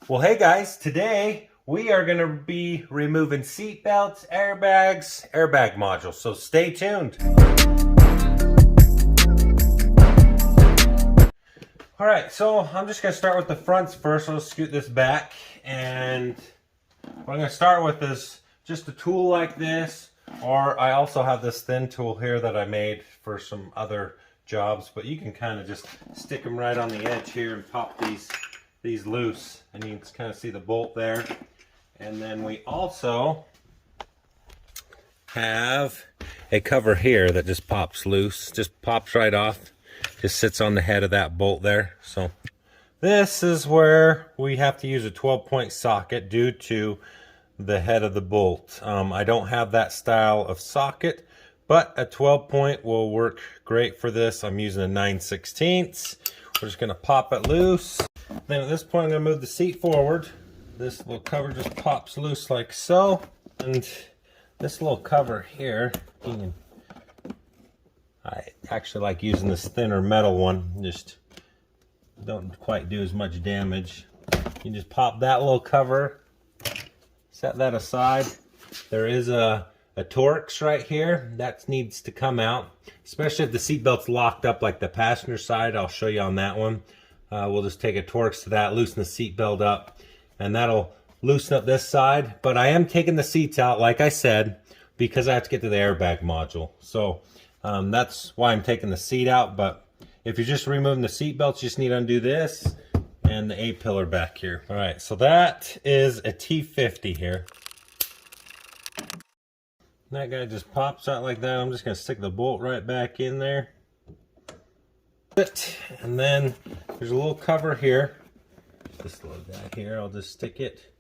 Well, hey guys, today we are going to be removing seat belts, airbags, airbag modules, so stay tuned. All right, so I'm just going to start with the fronts first. I'll scoot this back, and what I'm going to start with is just a tool like this, or I also have this thin tool here that I made for some other jobs, but you can kind of just stick them right on the edge here and pop these loose, and you can kind of see the bolt there. And then we also have a cover here that just pops loose, just pops right off, just sits on the head of that bolt there. So this is where we have to use a 12-point socket due to the head of the bolt. I don't have that style of socket, but a 12-point will work great for this. I'm using a 9/16. We're just gonna pop it loose. Then at this point, I'm going to move the seat forward. This little cover just pops loose like so. And this little cover here, I actually like using this thinner metal one. Just don't quite do as much damage. You just pop that little cover, set that aside. There is a Torx right here that needs to come out, especially if the seat belt's locked up like the passenger side. I'll show you on that one. We'll just take a Torx to that, loosen the seat belt up, and that'll loosen up this side. But I am taking the seats out, like I said, because I have to get to the airbag module. So that's why I'm taking the seat out. But if you're just removing the seat belts, you just need to undo this and the A-pillar back here. All right, so that is a T50 here. That guy just pops out like that. I'm just going to stick the bolt right back in there. And then there's a little cover here. This little guy here, I'll just stick it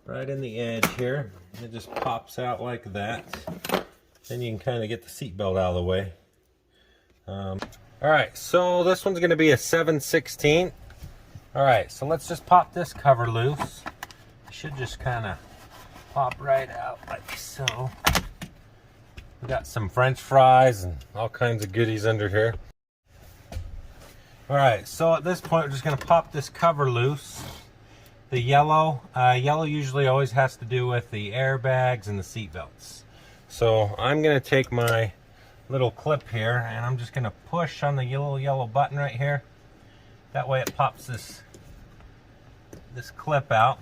right in the edge here. It just pops out like that. Then you can kind of get the seat belt out of the way. All right, so this one's going to be a 7/16. All right, so let's just pop this cover loose. It should just kind of pop right out like so. We got some French fries and all kinds of goodies under here. All right, so at this point, we're just gonna pop this cover loose. The yellow usually always has to do with the airbags and the seat belts. So I'm gonna take my little clip here and I'm just gonna push on the little yellow button right here. That way it pops this clip out.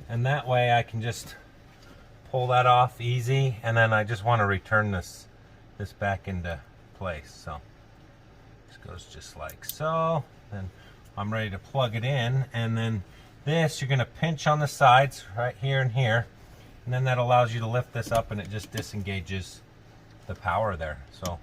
And that way I can just pull that off easy, and then I just want to return this back into place. So this goes just like so. Then I'm ready to plug it in, and then this you're going to pinch on the sides right here and here, and then that allows you to lift this up, and it just disengages the power there. So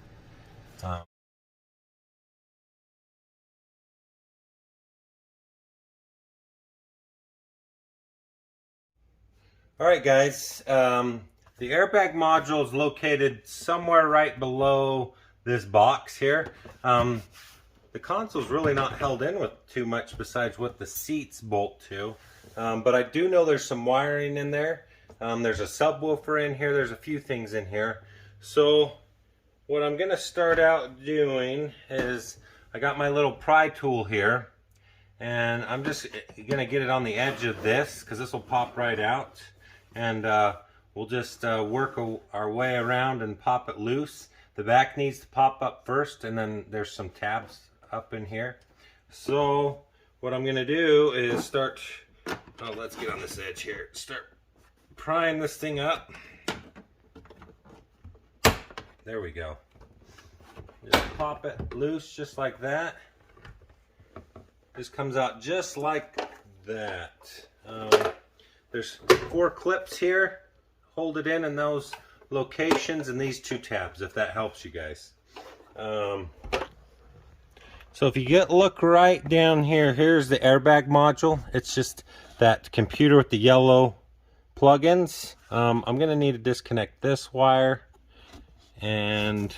all right, guys, the airbag module is located somewhere right below this box here. The console's really not held in with too much besides what the seats bolt to, but I do know there's some wiring in there. There's a subwoofer in here. There's a few things in here. So what I'm going to start out doing is I got my little pry tool here, and I'm just going to get it on the edge of this because this will pop right out. And we'll just work our way around and pop it loose. The back needs to pop up first, and then there's some tabs up in here. So what I'm going to do is start, let's get on this edge here. Start prying this thing up. There we go. Just pop it loose just like that. This comes out just like that. There's 4 clips here. Hold it in those locations and these 2 tabs, if that helps you guys. So if you look right down here, here's the airbag module. It's just that computer with the yellow plugins. I'm going to need to disconnect this wire and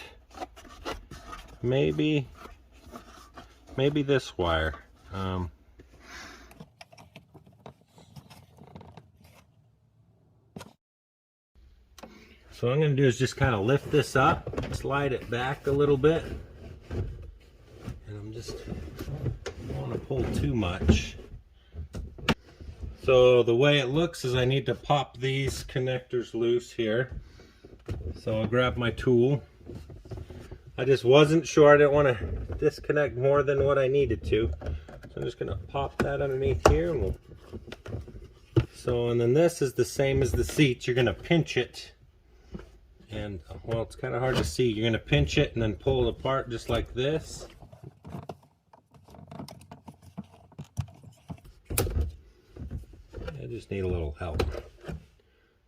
maybe this wire. So what I'm going to do is just kind of lift this up, slide it back a little bit, and I'm just don't want to pull too much. So the way it looks is I need to pop these connectors loose here. So I'll grab my tool. I just wasn't sure. I didn't want to disconnect more than what I needed to. So I'm just going to pop that underneath here. And and then this is the same as the seats. You're going to pinch it. And, well, it's kind of hard to see. You're going to pinch it and then pull it apart just like this. I just need a little help.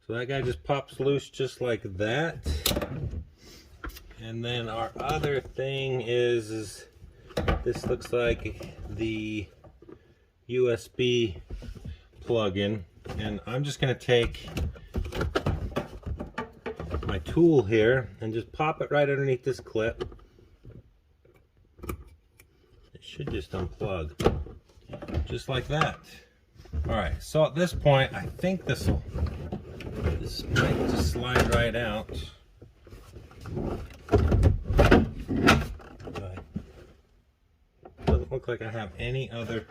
So that guy just pops loose just like that. And then our other thing is this looks like the USB plug-in. And I'm just going to take my tool here and just pop it right underneath this clip. It should just unplug. Just like that. Alright, so at this point, I think this might just slide right out. Doesn't look like I have any other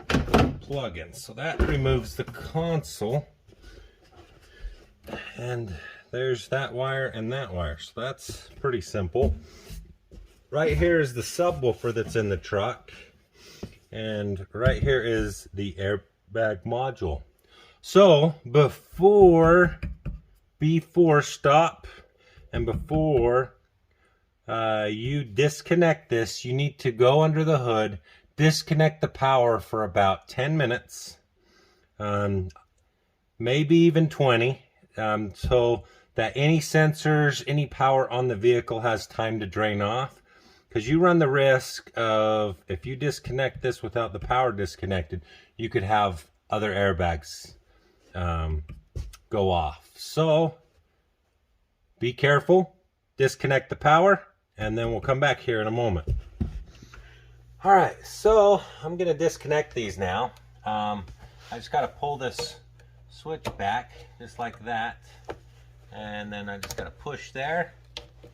plug-ins. So that removes the console. And there's that wire and that wire. So that's pretty simple. Right here is the subwoofer that's in the truck. And right here is the airbag module. So before stop and before you disconnect this, you need to go under the hood, disconnect the power for about 10 minutes, maybe even 20, so that any sensors, any power on the vehicle has time to drain off. Because you run the risk of, if you disconnect this without the power disconnected, you could have other airbags go off. So be careful, disconnect the power, and then we'll come back here in a moment. All right, so I'm gonna disconnect these now. I just gotta pull this switch back just like that, and then I just gotta push there,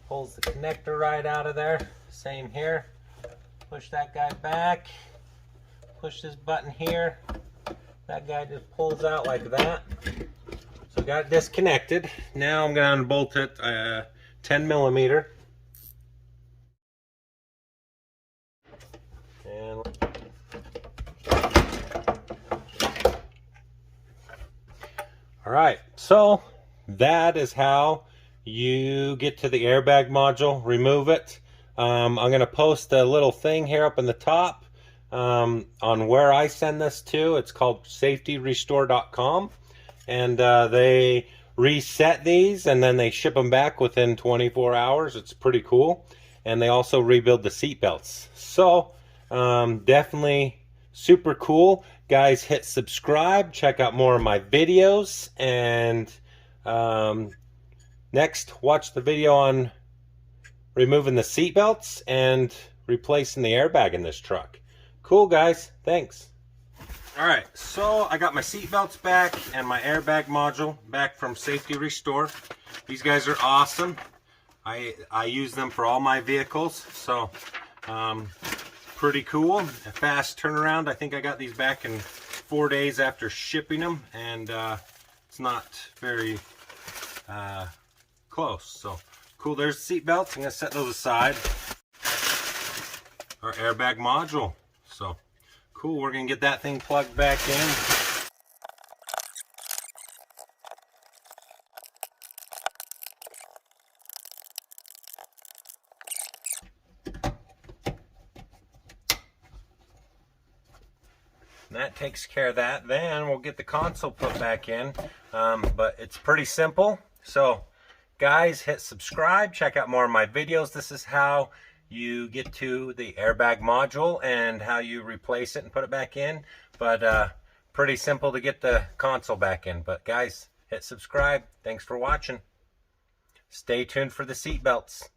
pulls the connector right out of there. Same here, push that guy back, push this button here, that guy just pulls out like that. So got it disconnected. Now I'm going to unbolt it 10 millimeter. And all right, so that is how you get to the airbag module, remove it. I'm going to post a little thing here up in the top on where I send this to. It's called safetyrestore.com. And they reset these and then they ship them back within 24 hours. It's pretty cool. And they also rebuild the seat belts. So definitely super cool. Guys, hit subscribe. Check out more of my videos. And next, watch the video on removing the seat belts and replacing the airbag in this truck. Cool, guys. Thanks. All right, so I got my seat belts back and my airbag module back from Safety Restore. These guys are awesome. I use them for all my vehicles, so pretty cool. A fast turnaround. I think I got these back in 4 days after shipping them, and it's not very close. So cool. There's the seat belts. I'm gonna set those aside. Our airbag module. So cool. We're gonna get that thing plugged back in. And that takes care of that. Then we'll get the console put back in. But it's pretty simple. So guys, hit subscribe. Check out more of my videos. This is how you get to the airbag module and how you replace it and put it back in. But pretty simple to get the console back in. But guys, hit subscribe. Thanks for watching. Stay tuned for the seat belts.